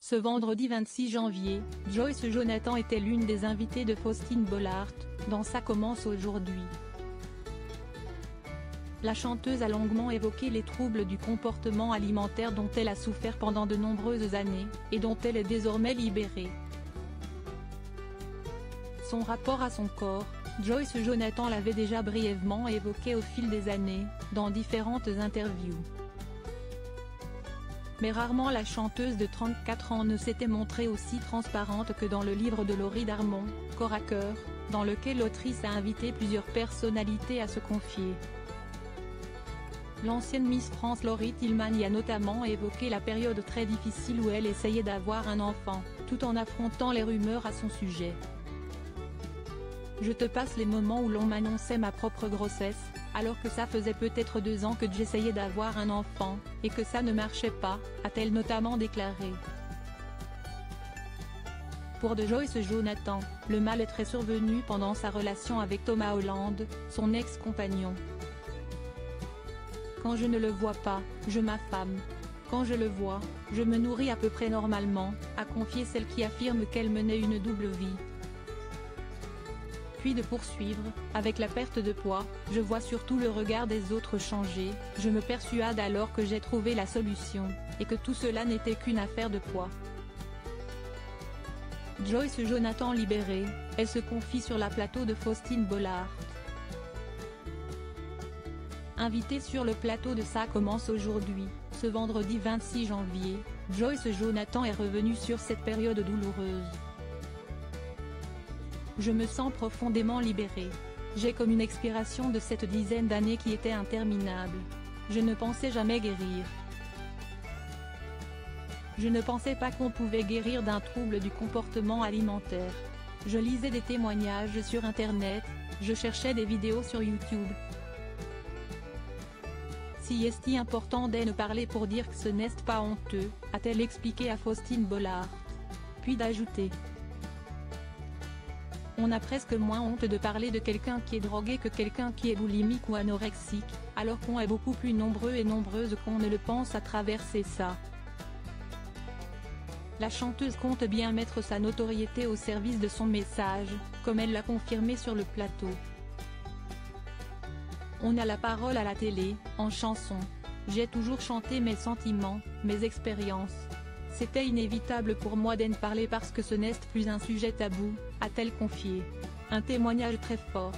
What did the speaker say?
Ce vendredi 26 janvier, Joyce Jonathan était l'une des invitées de Faustine Bollaert, dans Ça commence aujourd'hui. La chanteuse a longuement évoqué les troubles du comportement alimentaire dont elle a souffert pendant de nombreuses années, et dont elle est désormais libérée. Son rapport à son corps, Joyce Jonathan l'avait déjà brièvement évoqué au fil des années, dans différentes interviews. Mais rarement la chanteuse de 34 ans ne s'était montrée aussi transparente que dans le livre de Laurie Darmon, Corps à cœur, dans lequel l'autrice a invité plusieurs personnalités à se confier. L'ancienne Miss France Laurie Tillman y a notamment évoqué la période très difficile où elle essayait d'avoir un enfant, tout en affrontant les rumeurs à son sujet. Je te passe les moments où l'on m'annonçait ma propre grossesse, alors que ça faisait peut-être 2 ans que j'essayais d'avoir un enfant, et que ça ne marchait pas, a-t-elle notamment déclaré. Pour de Joyce Jonathan, le mal-être est survenu pendant sa relation avec Thomas Holland, son ex-compagnon. Quand je ne le vois pas, je m'affame. Quand je le vois, je me nourris à peu près normalement, a confié celle qui affirme qu'elle menait une double vie. Puis de poursuivre, avec la perte de poids, je vois surtout le regard des autres changer, je me persuade alors que j'ai trouvé la solution, et que tout cela n'était qu'une affaire de poids. Joyce Jonathan libérée, elle se confie sur la plateau de Faustine Bollaert. Invitée sur le plateau de Ça commence aujourd'hui, ce vendredi 26 janvier, Joyce Jonathan est revenue sur cette période douloureuse. Je me sens profondément libérée. J'ai comme une expiration de cette dizaine d'années qui était interminable. Je ne pensais jamais guérir. Je ne pensais pas qu'on pouvait guérir d'un trouble du comportement alimentaire. Je lisais des témoignages sur Internet, je cherchais des vidéos sur YouTube. Si est important de ne parler pour dire que ce n'est pas honteux, a-t-elle expliqué à Faustine Bollaert. Puis d'ajouter. On a presque moins honte de parler de quelqu'un qui est drogué que quelqu'un qui est boulimique ou anorexique, alors qu'on est beaucoup plus nombreux et nombreuses qu'on ne le pense à traverser ça. La chanteuse compte bien mettre sa notoriété au service de son message, comme elle l'a confirmé sur le plateau. On a la parole à la télé, en chanson. J'ai toujours chanté mes sentiments, mes expériences. C'était inévitable pour moi d'en parler parce que ce n'est plus un sujet tabou, a-t-elle confié. Un témoignage très fort.